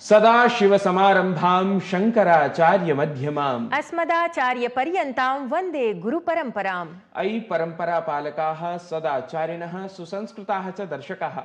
सदाशिवसमारम्भां शङ्कराचार्यमध्यमाम् अस्मदाचार्यपर्यन्तां वन्दे गुरुपरम्पराम्। अयि परम्परापालकाः सदाचारिणः सुसंस्कृताः च दर्शकाः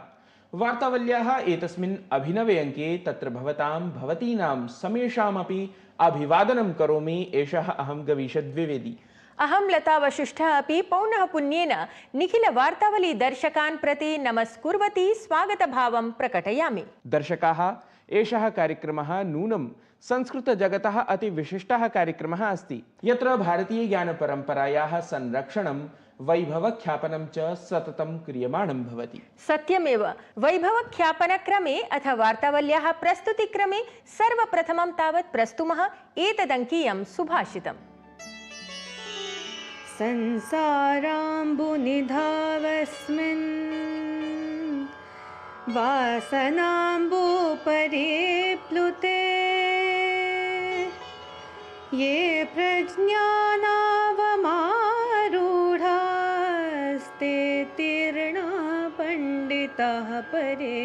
वार्तावल्याः एतस्मिन् अभिनवे अङ्के तत्र भवतां भवतीनां समेषामपि अभिवादनं करोमि। एषः अहं गवीशद्विवेदी। अहं लता वशिष्ठः अपि पौनः पुण्येन निखिल वार्तावली दर्शकान् प्रति नमस्कुर्वती स्वागतभावं प्रकटयामि। दर्शकाः, एषः कार्यक्रमः नूनं संस्कृतजगतः अतिविशिष्टः कार्यक्रमः अस्ति, यत्र भारतीयज्ञानपरम्परायाः संरक्षणं वैभवख्यापनं च सततं क्रियमाणं भवति। सत्यमेव। वैभवख्यापनक्रमे अथ वार्तावल्याः प्रस्तुतिक्रमे सर्वप्रथमं तावत् प्रस्तुमः एतदङ्कीयं सुभाषितम्। संसाराम्बुनिधावस्मिन् वासनाम्बुपरि प्लुते ये प्रज्ञानावमारूढास्ते तीर्णा पंडिताः परे।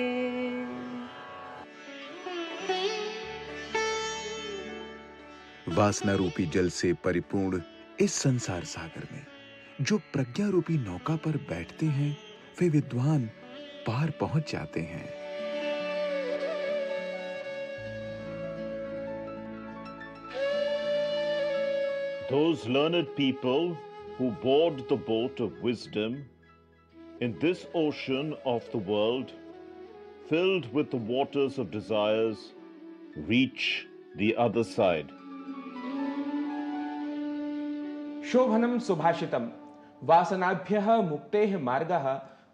वासना रूपी जल से परिपूर्ण इस संसार सागर में जो प्रज्ञा रूपी नौका पर बैठते हैं वे विद्वान पार पहुंच जाते हैं। Those learned people who board the boat of wisdom in this ocean of the world, filled with the waters of desires, reach the other side. शोभनं सुभाषितं वासनाभ्यः मुक्तेः मार्गः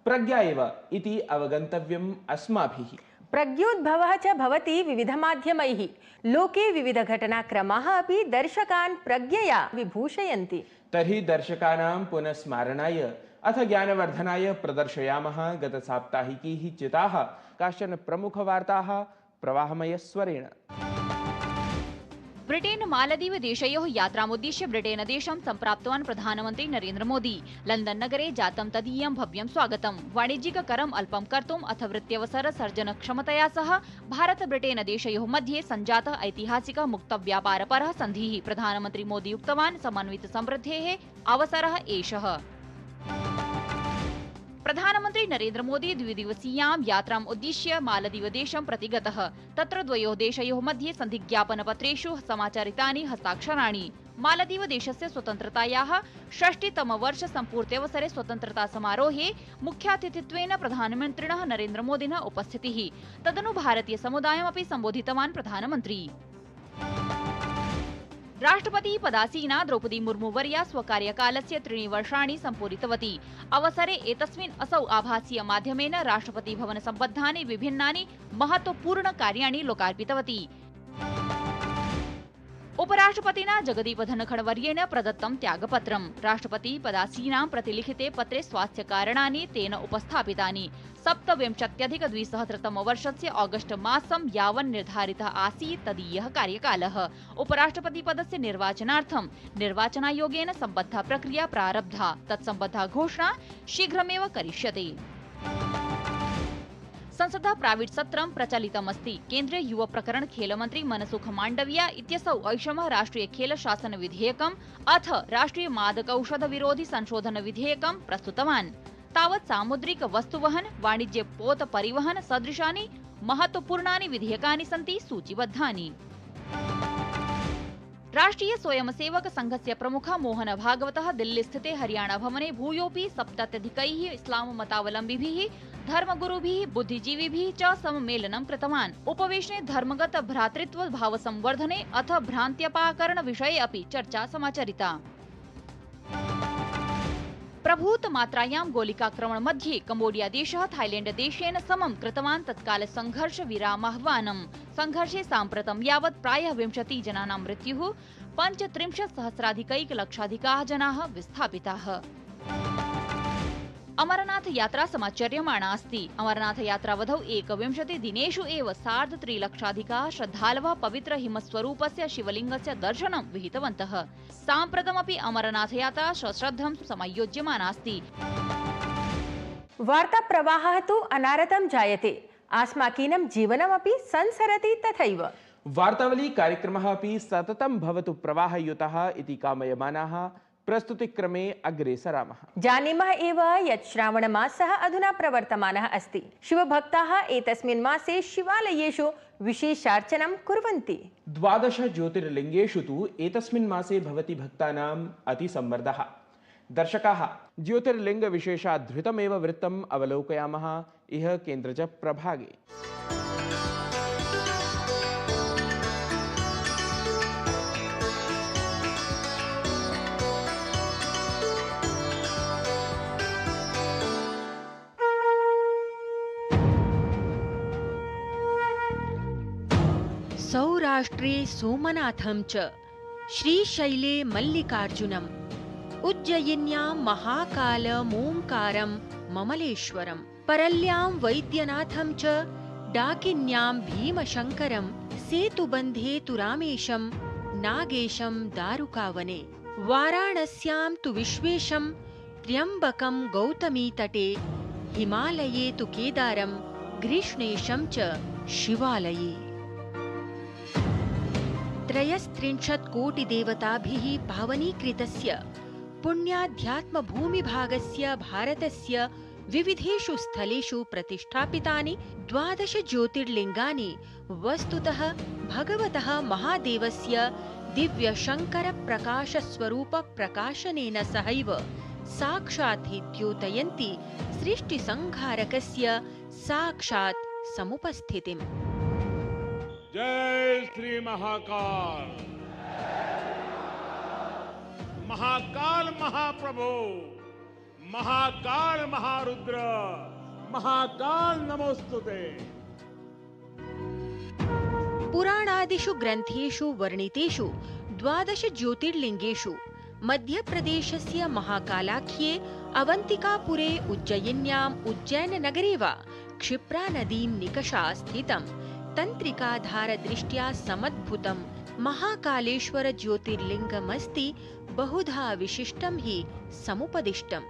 प्रज्ञा एव इति अवगन्तव्यम् अस्माभिः। प्रज्ञोद्भवः च भवति विविधमाध्यमैः। लोके विविधघटनाक्रमाः अपि दर्शकान् प्रज्ञया विभूषयन्ति। तर्हि दर्शकानां पुनस्मारणाय अथ ज्ञानवर्धनाय प्रदर्शयामः गतसाप्ताहिकीः चिताः काश्चन प्रमुखवार्ताः प्रवाहमयस्वरेण। ब्रिटेन मालदीव देशयोः यात्रामुद्दिश्य ब्रिटेन देशं सम्प्राप्तवान् प्रधानमन्त्री नरेन्द्र मोदी। लण्डन नगरे जातं तदीयं भव्यं स्वागतं। वाणिज्यिककरम् अल्पं कर्तुम् अथ वृत्त्यवसर सर्जनक्षमतया सह भारत ब्रिटेन देशयोः मध्ये सञ्जातः ऐतिहासिक मुक्तव्यापारपरः सन्धिः। प्रधानमन्त्री मोदी उक्तवान् समन्वित समृद्धेः अवसरः एषः। प्रधानमन्त्री नरेन्द्र मोदी द्विदिवसीयां यात्राम् उद्दिश्य मालदीव देशं प्रति गतः। तत्र द्वयोः देशयोः मध्ये सन्धिज्ञापनपत्रेषु समाचरितानि हस्ताक्षराणि। मालदीव देशस्य स्वतन्त्रतायाः 60तमवर्षसम्पूर्त्यवसरे स्वतन्त्रता समारोहे मुख्यातिथित्वेन प्रधानमन्त्रिणः नरेन्द्र मोदिनः उपस्थितिः। तदनु भारतीय समुदायमपि सम्बोधितवान् प्रधानमन्त्री। राष्ट्रपति पदासीना द्रौपदी मुर्मू वर्या स्वकार्यकालस्य 3 वर्षाणि सम्पूरितवती। अवसरे एतस्मिन् असौ आभासीय माध्यमेन राष्ट्रपति भवन सम्बद्धानि विभिन्नानि महत्वपूर्ण कार्याणि लोकार्पितवती। उपराष्ट्रपतिना जगदीप धनखड़ वर्येण प्रदत्तं त्यागपत्रं। राष्ट्रपति पदासीनां प्रति लिखिते पत्रे स्वास्थ्यकारणानि तेन उपस्थापितानि। 27,200 ऑगस्ट मासं यावन् निर्धारितः आसीत् तदीयः कार्यकालः। उपराष्ट्रपतिपदस्य निर्वाचनार्थं निर्वाचनायोगेन सम्बद्धा प्रक्रिया प्रारब्धा। तत्सम्बद्धा घोषणा शीघ्रमेव करिष्यते। संसदः प्राविड् सत्रं प्रचलितमस्ति। केन्द्रीय युव प्रकरण खेल मंत्री मनसुख मांडविया इत्यसौ ऐषमः राष्ट्रीय खेल शासन विधेयकम् अथ राष्ट्रीय मादकौषध विरोधी संशोधन विधेयकं प्रस्तुतवान्। तावत् सामुद्रिक वस्तुवहन वाणिज्य पोत परिवहन सदृशानि महत्वपूर्णानि विधेयकानि सन्ति सूचीबद्धानि। राष्ट्रीय स्वयंसेवक संघस्य प्रमुखः मोहन भागवतः दिल्ली स्थिते हरियाणा भवने भूयोपि 70 इस्लाम मतावलम्बिभिः धर्मगुरुभिः बुद्धिजीविभिः च सम्मेलनं कृतवान्। उपवेशने धर्मगत भ्रातृत्व भाव संवर्धने अथ भ्रान्त्यपाकरण विषये अपि चर्चा समाचरिता। प्रभूत मात्रायां गोलिकाक्रमण मध्ये कम्बोडिया देशः थाईलैंड देशेन समं कृतवान् तत्काल संघर्ष विरामाह्वानं। संघर्षे साम्प्रतं यावत् प्रायः 20 जनानां मृत्युः, 35,000,000 जनाः विस्थापिताः। अमरनाथ यात्रा समाचर्यमाणा अस्ति। अमरनाथ यात्रावधौ 21 दिनेषु एव 3,50,000 श्रद्धालवः पवित्र हिमस्वरूपस्य शिवलिङ्गस्य दर्शनं विहितवन्तः। साम्प्रतमपि अमरनाथ यात्रा सश्रद्धं समायोज्यमाना अस्ति। वार्ता प्रवाहः तु अनारतं जायते। आस्माकीनं जीवनमपि संसरति तथैव। वार्तावली कार्यक्रमः अपि सततं भवतु प्रवाहयुतः इति कामयमानाः प्रस्तुतिक्रमे अग्रे सरामः। जानीमः एव यत् श्रावणमासः अधुना प्रवर्तमानः अस्ति। शिवभक्ताः एतस्मिन् मासे शिवालयेषु विशेषार्चनं कुर्वन्ति। 12 ज्योतिर्लिङ्गेषु तु एतस्मिन् मासे भवति भक्तानाम् अतिसम्मर्दः। दर्शकाः, ज्योतिर्लिङ्गविशेषाधृतमेव वृत्तम् अवलोकयामः इह केन्द्रज प्रभागे। सौराष्ट्रे सोमनाथं च श्रीशैले मल्लिकार्जुनम् उज्जयिन्यां महाकालमोङ्कारं ममलेश्वरं परल्यां वैद्यनाथं च डाकिन्यां भीमशङ्करं सेतुबन्धे तु रामेशं नागेशं दारुकावने वाराणस्यां तु विश्वेशं त्र्यम्बकं गौतमीतटे हिमालये तु केदारं ग्रीष्णेशं च शिवालये। 33 कोटिदेवताभिः पावनीकृतस्य पुण्याध्यात्मभूमिभागस्य भारतस्य विविधेषु स्थलेषु प्रतिष्ठापितानि 12 ज्योतिर्लिङ्गानि वस्तुतः भगवतः महादेवस्य दिव्यशङ्करप्रकाशस्वरूपप्रकाशनेन सहैव साक्षात् हि द्योतयन्ति सृष्टिसंहारकस्य साक्षात् समुपस्थितिम्। जय श्री महाकाल। महाकाल महाप्रभु, महाकाल महारुद्र, महाकाल नमोस्तुते। पुराणादिषु ग्रन्थेषु वर्णितेषु 12 ज्योतिर्लिङ्गेषु मध्यप्रदेशस्य महाकालाख्ये अवन्तिकापुरे उज्जयिन्याम् उज्जैननगरे वा क्षिप्रानदीं निकषा स्थितं तन्त्रिकाधारदृष्ट्या समद्भुतं महाकालेश्वर ज्योतिर्लिङ्गमस्ति बहुधा विशिष्टं हि समुपदिष्टम्।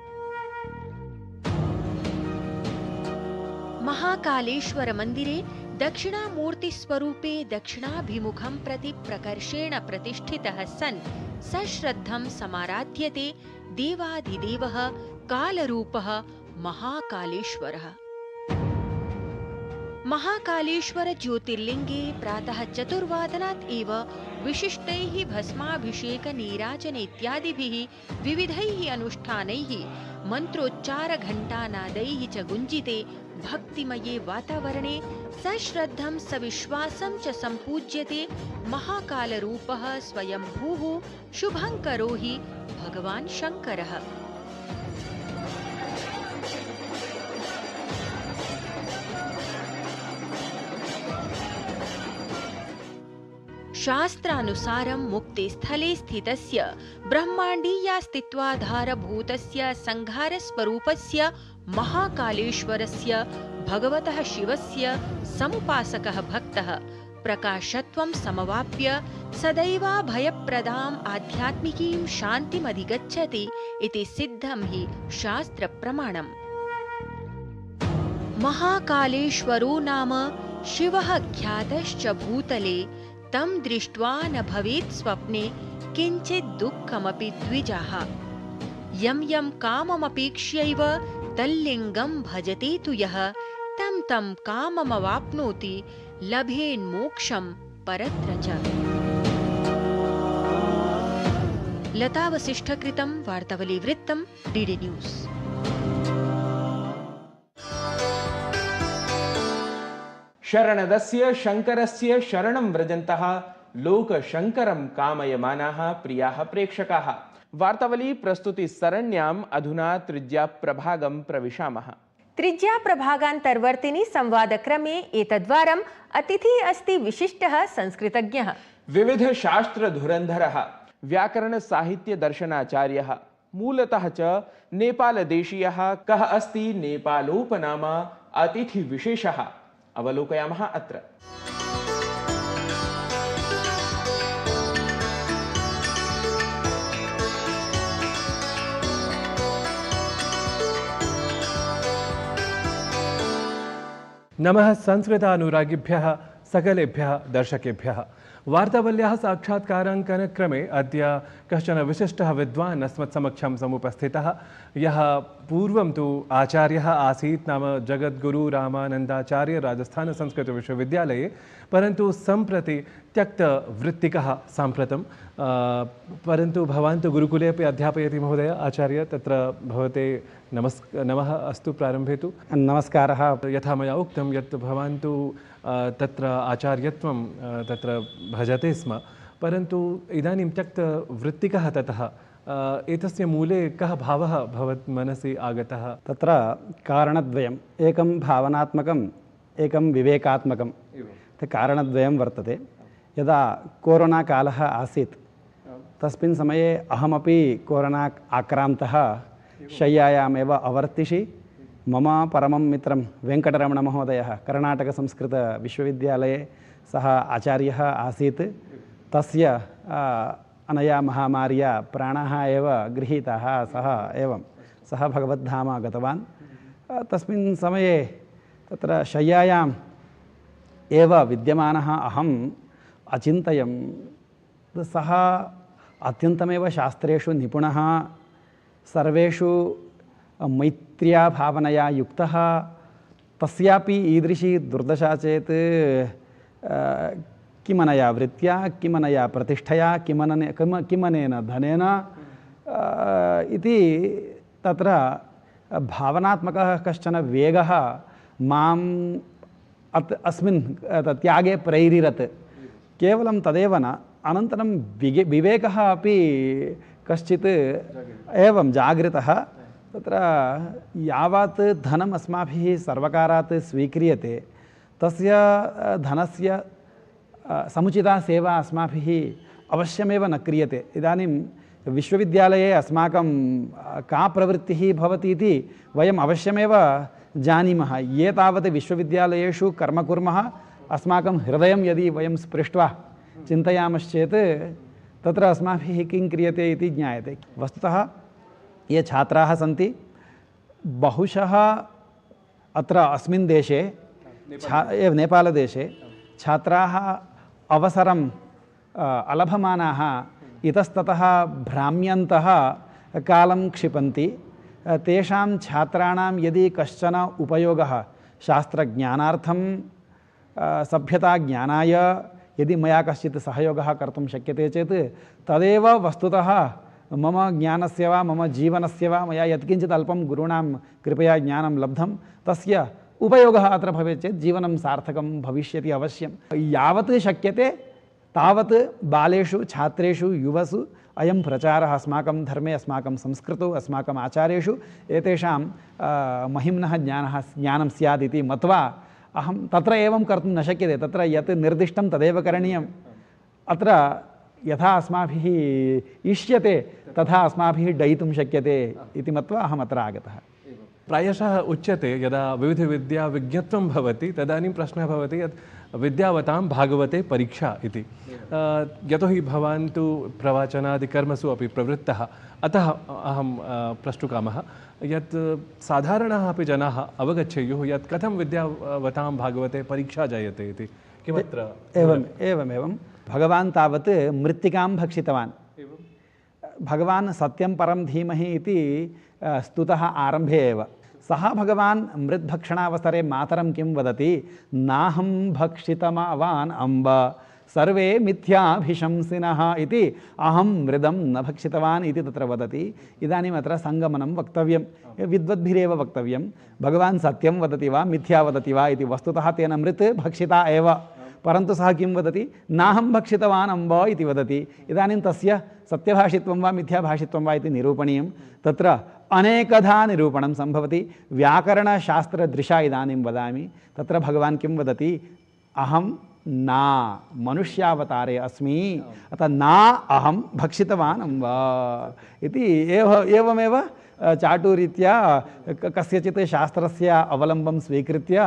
महाकालेश्वर मन्दिरे दक्षिणामूर्तिस्वरूपे दक्षिणाभिमुखं प्रति प्रकर्षेण प्रतिष्ठितः सन् सश्रद्धं समाराध्यते देवाधिदेवः कालरूपः महाकालेश्वरः। महाकालेश्वर ज्योतिर्लिङ्गे प्रातः 4 वादनात् एव विशिष्टैः भस्माभिषेक नीराजन इत्यादिभिः विविधैः अनुष्ठानैः मन्त्रोच्चारघण्टानादैः च गुञ्जिते भक्तिमये वातावरणे सश्रद्धं सविश्वासं च सम्पूज्यते महाकालरूपः स्वयंभूः शुभङ्करो हि भगवान् शङ्करः। शास्त्रानुसारं मुक्तिस्थले स्थितस्य ब्रह्माण्डीयास्तित्वाधारभूतस्य संहारस्वरूपस्य महाकालेश्वरस्य भगवतः शिवस्य समुपासकः भक्तः प्रकाशत्वं समवाप्य सदैवाभयप्रदाम् आध्यात्मिकीं शान्तिमधिगच्छति इति सिद्धं हि शास्त्रप्रमाणम्। महाकालेश्वरो नाम शिवः ख्यातश्च भूतले तं दृष्ट्वा न भवेत् स्वप्ने किञ्चित् दुःखमपि द्विजाः यं यं काममपेक्ष्यैव तल्लिङ्गं भजते तु यः तं तं काममवाप्नोति लभेन्मोक्षं परत्र च। लता वसिष्ठकृतं वार्तावलीवृत्तं डीडी न्यूस्। शरणदस्य शङ्करस्य शरणं व्रजन्तः लोकशङ्करं कामयमानाः प्रियाः प्रेक्षकाः, वार्तावली प्रस्तुति सरण्याम् अधुना त्रिज्याप्रभागं प्रविशामः। त्रिज्याप्रभागान्तर्वर्तिनि संवादक्रमे एतद्वारम् अतिथिः अस्ति विशिष्टः संस्कृतज्ञः, विविध शास्त्रधुरन्धरः, व्याकरण साहित्य दर्शनाचार्यः, मूलतः च नेपालदेशीयः। कः अस्ति नेपालोपनामा अतिथिविशेषः अवलोकयामः अत्र। नमः संस्कृतानुरागिभ्यः सकलेभ्यः दर्शकेभ्यः। वार्तावल्याः साक्षात्काराङ्कनक्रमे अद्य कश्चन विशिष्टः विद्वान् अस्मत्समक्षं समुपस्थितः, यः पूर्वं तु आचार्यः आसीत्, नाम जगद्गुरु रामानन्दाचार्य राजस्थानसंस्कृतविश्वविद्यालये, परन्तु सम्प्रति त्यक्तवृत्तिकः साम्प्रतं। परन्तु भवान् तु गुरुकुले अपि अध्यापयति महोदय आचार्य, तत्र भवते नमः अस्तु प्रारम्भे तु। नमस्कारः। यथा मया उक्तं यत् भवान् तु तत्र आचार्यत्वं तत्र भजते स्म, परन्तु इदानीं त्यक्तवृत्तिकः ततः एतस्य मूले कः भावः भवत् मनसि आगतः? तत्र कारणद्वयम्, एकं भावनात्मकम्, एकं विवेकात्मकं। कारणद्वयं वर्तते। यदा कोरोना कालः आसीत् तस्मिन् समये अहमपि कोरोना आक्रान्तः शय्यायामेव अवर्तिषि। मम परमं मित्रं वेङ्कटरमणमहोदयः कर्णाटकसंस्कृतविश्वविद्यालये सः आचार्यः आसीत्। तस्य अनया महामार्या प्राणाः एव गृहीताः। सः भगवद्धाम गतवान्। तस्मिन् समये तत्र शय्यायाम् एव विद्यमानः अहम् अचिन्तयं, सः अत्यन्तमेव शास्त्रेषु निपुणः, सर्वेषु मैत्र्या भावनया युक्तः, तस्यापि ईदृशी दुर्दशा चेत् किमनया वृत्त्या, किमनया प्रतिष्ठया, किमनेन धनेन इति तत्र भावनात्मकः कश्चन वेगः माम् अस्मिन् त्यागे प्रेरिरत्। केवलं तदेव न, अनन्तरं विवेकः अपि कश्चित् एवं जागृतः। तत्र यावत् धनम् अस्माभिः सर्वकारात् स्वीक्रियते तस्य धनस्य समुचिता सेवा अस्माभिः अवश्यमेव न क्रियते। इदानीं विश्वविद्यालये अस्माकं का प्रवृत्तिः भवति इति वयम् अवश्यमेव जानीमः। ये तावत् विश्वविद्यालयेषु कर्म कुर्मः, अस्माकं हृदयं यदि वयं स्पृष्ट्वा चिन्तयामश्चेत् तत्र अस्माभिः किं क्रियते इति ज्ञायते। वस्तुतः ये छात्राः सन्ति, बहुशः अत्र अस्मिन् देशे नेपालदेशे छात्राः अवसरम् अलभमानाः इतस्ततः भ्राम्यन्तः कालं क्षिपन्ति। तेषां छात्राणां यदि कश्चन उपयोगः शास्त्रज्ञानार्थं, सभ्यताज्ञानाय यदि मया कश्चित् सहयोगः कर्तुं शक्यते चेत् तदेव वस्तुतः मम ज्ञानस्य वा मम जीवनस्य वा मया यत्किञ्चित् अल्पं गुरूणां कृपया ज्ञानं लब्धं तस्य उपयोगः अत्र भवेत् चेत् जीवनं सार्थकं भविष्यति अवश्यं। यावत् शक्यते तावत् बालेषु, छात्रेषु, युवसु अयं प्रचारः अस्माकं धर्मे, अस्माकं संस्कृतौ, अस्माकम् आचार्येषु एतेषां महिम्नः ज्ञानं स्यात् इति मत्वा अहं तत्र एवं कर्तुं न शक्यते। तत्र यत् निर्दिष्टं तदेव करणीयम्। अत्र यथा अस्माभिः इष्यते तथा अस्माभिः डयितुं शक्यते इति मत्वा अहम् अत्र आगतः। प्रायशः उच्यते यदा विविधविद्याविज्ञत्वं भवति तदानीं प्रश्नः भवति यत् विद्यावतां भागवते परीक्षा इति। यतोहि भवान् तु प्रवचनादिकर्मसु अपि प्रवृत्तः, अतः अहं प्रष्टुकामः यत् साधारणाः अपि जनाः अवगच्छेयुः यत् कथं विद्यावतां भागवते परीक्षा जायते इति। किमत्र एवं भगवान् तावत् मृत्तिकां भक्षितवान्। भगवान् सत्यं परं धीमहि इति स्तुतः आरम्भे एव। सः भगवान् मृद्भक्षणावसरे मातरं किं वदति? नाहं भक्षितमावान् अम्ब सर्वे मिथ्याभिशंसिनः इति, अहं मृदं न भक्षितवान् इति तत्र वदति। इदानीम् अत्र सङ्गमनं वक्तव्यं, विद्वद्भिरेव वक्तव्यं। भगवान् सत्यं वदति वा मिथ्या वदति वा इति। वस्तुतः तेन मृत् भक्षिता एव, परन्तु सः किं वदति? नाहं भक्षितवान् अम्ब इति वदति। इदानीं तस्य सत्यभाषित्वं वा मिथ्याभाषित्वं वा इति निरूपणीयं। तत्र अनेकधा निरूपणं सम्भवति। व्याकरणशास्त्रदृशा इदानीं वदामि। तत्र भगवान् किं वदति? अहं ना मनुष्यावतारे अस्मि, अतः ना अहं भक्षितवान् अम्ब इति एवमेव चाटुरीत्या कस्यचित् शास्त्रस्य अवलम्बं स्वीकृत्य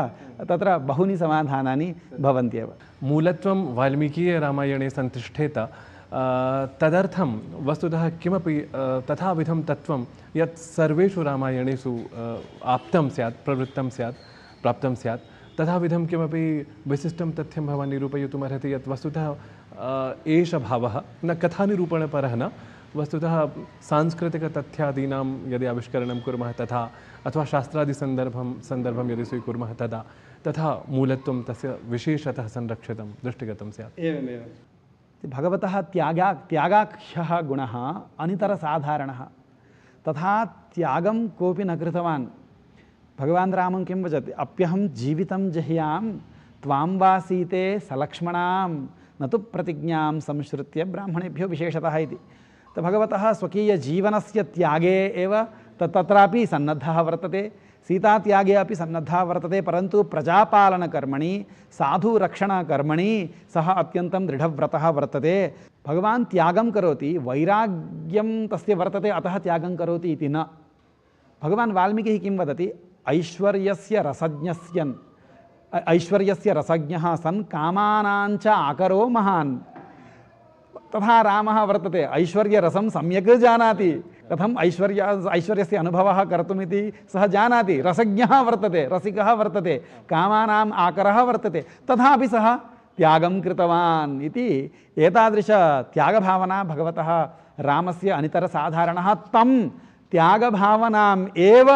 तत्र बहूनि समाधानानि भवन्त्येव। मूलत्वं वाल्मीकीयरामायणे संतिष्ठेत, तदर्थं वस्तुतः किमपि तथाविधं तत्त्वं यत् सर्वेषु रामायणेषु आप्तं स्यात्, प्रवृत्तं स्यात्, प्राप्तं स्यात्, तथाविधं किमपि विशिष्टं तथ्यं भवान् निरूपयितुमर्हति यत् वस्तुतः एष भावः न कथानिरूपणपरः न वस्तुतः सांस्कृतिकतथ्यादीनां यदि आविष्करणं कुर्मः तथा अथवा शास्त्रादिसन्दर्भं यदि स्वीकुर्मः तथा मूलत्वं तस्य विशेषतः संरक्षितं दृष्टिगतं स्यात्। एवमेव भगवतः त्यागाख्यः गुणः अनितरसाधारणः। तथा त्यागं कोऽपि न कृतवान्। भगवान् रामं किं वदति, अप्यहं जीवितं जह्यां त्वां वा सीते सलक्ष्मणां न तु प्रतिज्ञां संश्रुत्य ब्राह्मणेभ्यो विशेषतः इति। तो भगवतः स्वकीयजीवनस्य त्यागे एव तत्रापि सन्नद्धः वर्तते, सीतात्यागे अपि सन्नद्धः वर्तते, परन्तु प्रजापालनकर्मणि साधुरक्षणकर्मणि सः अत्यन्तं दृढव्रतः वर्तते। भगवान् त्यागं करोति, वैराग्यं तस्य वर्तते अतः त्यागं करोति इति न। भगवान् वाल्मीकिः किं वदति, ऐश्वर्यस्य रसज्ञः सन् कामानाञ्च आकरो महान्। तथा रामः वर्तते, ऐश्वर्यरसं सम्यक् जानाति, कथम् ऐश्वर्यस्य अनुभवः कर्तुमिति सः जानाति, रसज्ञः वर्तते, रसिकः वर्तते, कामानाम् आकरः वर्तते, तथापि सः त्यागं कृतवान् इति। एतादृश त्यागभावना भगवतः रामस्य अनितरसाधारणः। तं त्यागभावनाम् एव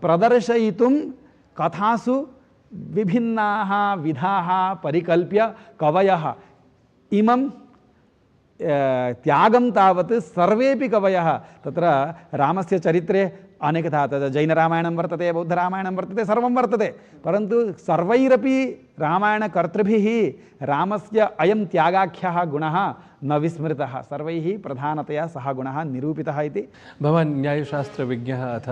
प्रदर्शयितुं कथासु विभिन्नाः विधाः परिकल्प्य कवयः इमं त्यागं तावत् सर्वेपि कवयः तत्र रामस्य चरित्रे अनेकथा तद् जैनरामायणं वर्तते, बौद्धरामायणं वर्तते, सर्वं वर्तते, परन्तु सर्वैरपि रामायणकर्तृभिः रामस्य अयं त्यागाख्यः गुणः न विस्मृतः, सर्वैः प्रधानतया सः गुणः निरूपितः इति। भवान् न्यायशास्त्रविज्ञः अथ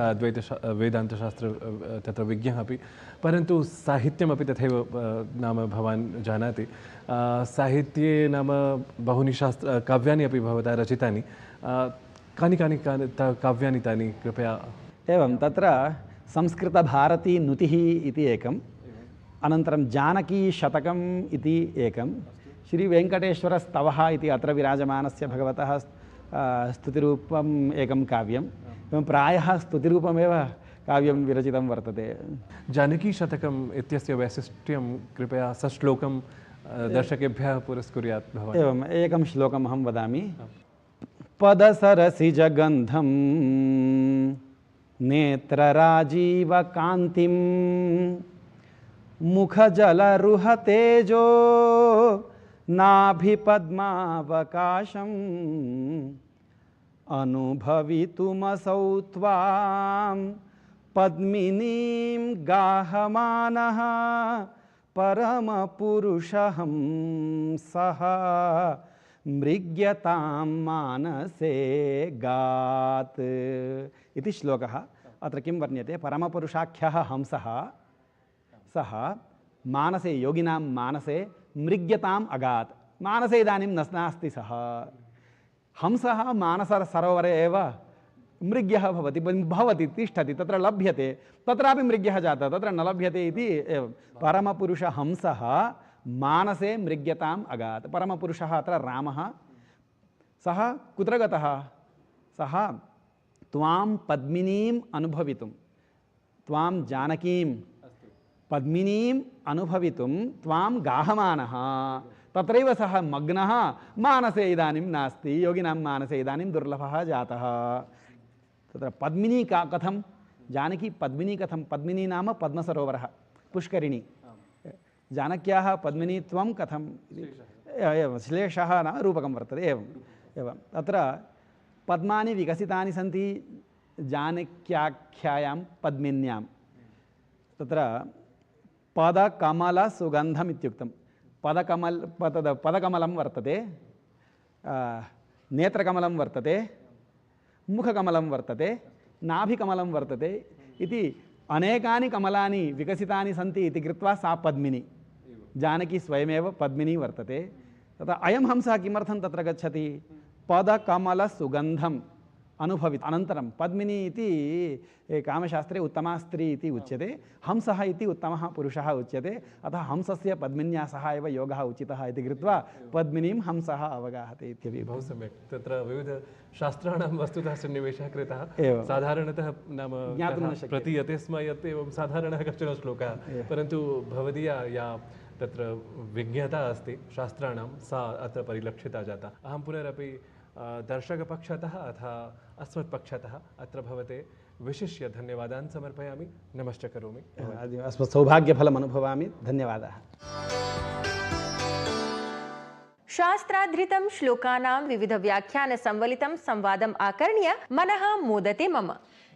वेदान्तशास्त्र तत्र विज्ञः अपि, परन्तु साहित्यमपि तथैव नाम भवान् जानाति, साहित्ये नाम बहूनि काव्यानि अपि भवता रचितानि, कानि काव्यानि तानि कृपया। एवं तत्र संस्कृतभारती नुतिः इति एकम्, अनन्तरं जानकीशतकम् इति एकं, श्रीवेङ्कटेश्वरस्तवः इति अत्र विराजमानस्य भगवतः स्तुतिरूपम् एकं काव्यम्, एवं प्रायः स्तुतिरूपमेव काव्यं विरचितं वर्तते। जानकीशतकम् इत्यस्य वैशिष्ट्यं कृपया सश्लोकं दर्शकेभ्यः पुरस्कुर्यात् भवान्। एवम् एकं श्लोकम् अहं वदामि। पदसरसिजगन्धं नेत्रराजीवकान्तिं मुखजलरुहतेजो नाभिपद्मावकाशम् अनुभवितुमसौ त्वां पद्मिनीं गाहमानः परमपुरुषहं सः मृग्यतां मानसे गात् इति श्लोकः। अत्र किं वर्ण्यते, परमपुरुषाख्यः हंसः सः मानसे, योगिनां मानसे मृग्यताम् अगात्। मानसे इदानीं नास्ति सः, हंसः मानससरोवरे एव मृग्यः भवति तिष्ठति, तत्र लभ्यते, तत्रापि मृग्यः जातः, तत्र न लभ्यते इति एवं परमपुरुषहंसः मानसे मृग्यताम् अगात्। परमपुरुषः अत्र रामः, सः कुत्र गतः, सः त्वां पद्मिनीम् अनुभवितुं, त्वां जानकीं पद्मिनीम् अनुभवितुं त्वां गाहमानः, तत्रैव सः मग्नः, मानसे इदानीं नास्ति, योगिनां मानसे इदानीं दुर्लभः जातः। तत्र पद्मिनी का कथं, जानकी पद्मिनी कथं, पद्मिनी नाम पद्मसरोवरः, पुष्करिणी, जानक्याः पद्मिनीत्वं कथं, एवं श्लेषः नाम रूपकं वर्तते। एवं तत्र पद्मानि विकसितानि सन्ति जानक्याख्यायां पद्मिन्यां। तत्र पदकमलसुगन्धम् इत्युक्तं, पदकमलं वर्तते, नेत्रकमलं वर्तते, मुखकमलं वर्तते, नाभिकमलं वर्तते इति अनेकानि कमलानि विकसितानि सन्ति इति कृत्वा सा पद्मिनी, जानकी स्वयमेव पद्मिनी वर्तते। तथा अयं हंसः किमर्थं तत्र गच्छति, पदकमलसुगन्धम् अनुभवित अनन्तरं पद्मिनी इति कामशास्त्रे उत्तमा स्त्री इति उच्यते, हंसः इति उत्तमः पुरुषः उच्यते, अतः हंसस्य पद्मिन्या सह एव योगः उचितः इति कृत्वा पद्मिनीं हंसः अवगाहते इत्यपि। बहु सम्यक्। तत्र विविधशास्त्राणां वस्तुतः सन्निवेशः कृतः। एवं साधारणतः नाम ज्ञातुं न शक्यते। प्रतीयते स्म यत् एवं साधारणः कश्चन श्लोकः, परन्तु भवदीया या तत्र विज्ञता अस्ति शास्त्राणां सा अत्र परिलक्षिता जाता। अहं पुनरपि दर्शकपक्षतः अथवा अस्मत्पक्षतः अत्र भवते विशिष्य धन्यवादान् समर्पयामि, नमश्च करोमि। अस्मत् सौभाग्यफलम् अनुभवामि, धन्यवादाः। शास्त्राधृतं श्लोकानां विविधव्याख्यानसंवलितं संवादम् आकर्ण्य मनः मोदते मम।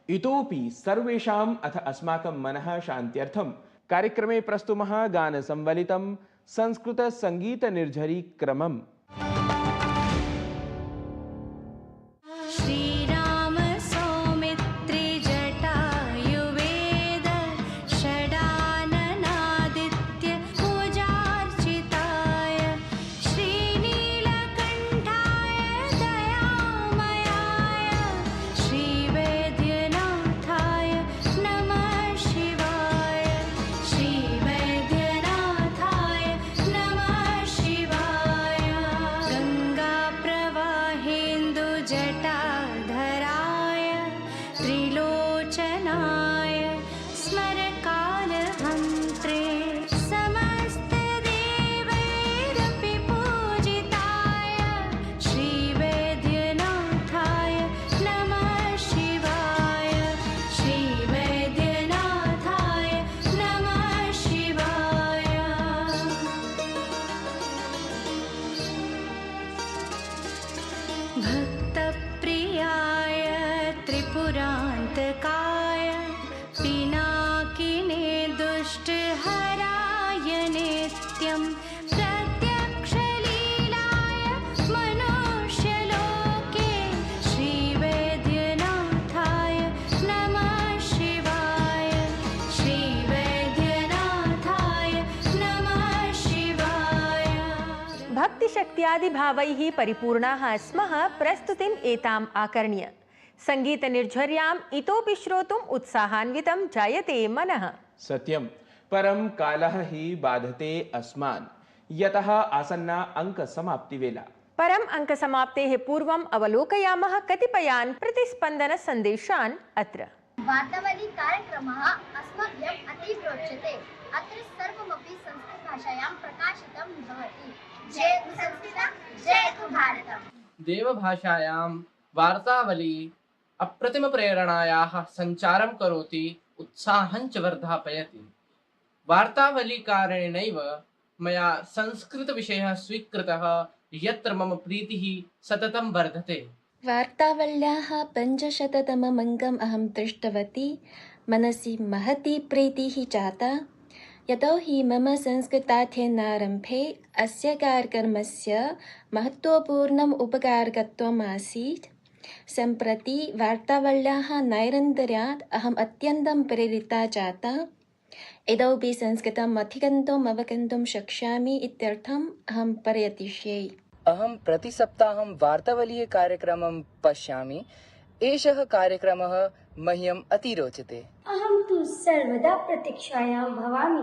इतोपि सर्वेषाम् अथ अस्माकं मनः शान्त्यर्थं कार्यक्रमे प्रस्तुमः गानसंवलितं संस्कृतसङ्गीतनिर्झरी क्रमम्। भक्तिशक्त्यादिभावैः परिपूर्णाः स्मः प्रस्तुतिम् एताम् आकर्ण्य। सङ्गीतनिर्झर्याम् इतोपि श्रोतुम् उत्साहान्वितं जायते मनः। सत्यं, परं कालः हि बाधते अस्मान्, यतः आसन्ना अङ्कसमाप्तिवेला। परम् अङ्कसमाप्तेः पूर्वम् अवलोकयामः कतिपयान् प्रतिस्पन्दनसन्देशान् अत्र। वार्तावली कार्यक्रमः अस्मभ्यम् अतीव रोचते। अत्र सर्वमपि संस्कृतभाषायां प्रकाशितं भवति। जयतु संस्कृतं, जयतु भारतम्। देवभाषायां वार्तावली अप्रतिमप्रेरणायाः सञ्चारं करोति, उत्साहं च वर्धापयति। वार्तावलीकारणेनैव मया संस्कृतविषयः स्वीकृतः, यत्र मम प्रीतिः सततं वर्धते। वार्तावल्याः 500तमम् अङ्कम् अहं दृष्टवती। मनसि महती प्रीतिः जाता, यतोहि मम संस्कृताध्ययनारम्भे अस्य कार्यक्रमस्य महत्त्वपूर्णम् उपकारकत्वम् आसीत्। सम्प्रति वार्तावल्याः नैरन्तर्यात् अहम् अत्यन्तं प्रेरिता जाता। इतोपि संस्कृतम् अधिगन्तुम् अवगन्तुं शक्ष्यामि इत्यर्थम् अहं प्रयतिष्ये। अहं प्रतिसप्ताहं वार्तावलीय कार्यक्रमं पश्यामि। एषः कार्यक्रमः मह्यम् अति रोचते। अहं तु सर्वदा प्रतीक्षायां भवामि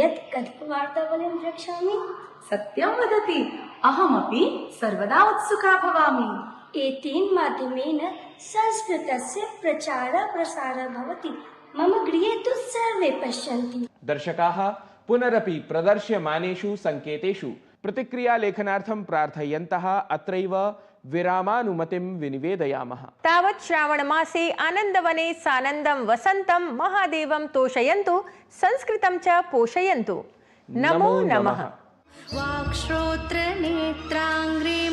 यत् कदा वार्तावलीं द्रक्ष्यामि। सत्यं वदति, अहमपि सर्वदा उत्सुका भवामि। एतेन माध्यमेन संस्कृतस्य प्रचारः प्रसारः भवति। मम गृहे तु सर्वे पश्यन्ति। दर्शकाः पुनरपि प्रदर्श्यमानेषु संकेतेषु प्रतिक्रियालेखनार्थं प्रार्थयन्तः अत्रैव विरामानुमतिं विनिवेदयामः। तावत् श्रावणमासे आनन्दवने सानन्दं वसन्तं महादेवं तोषयन्तु, संस्कृतं च पोषयन्तु। नमो नमः। वाक्श्रोत्रनेत्राङ्ग्रे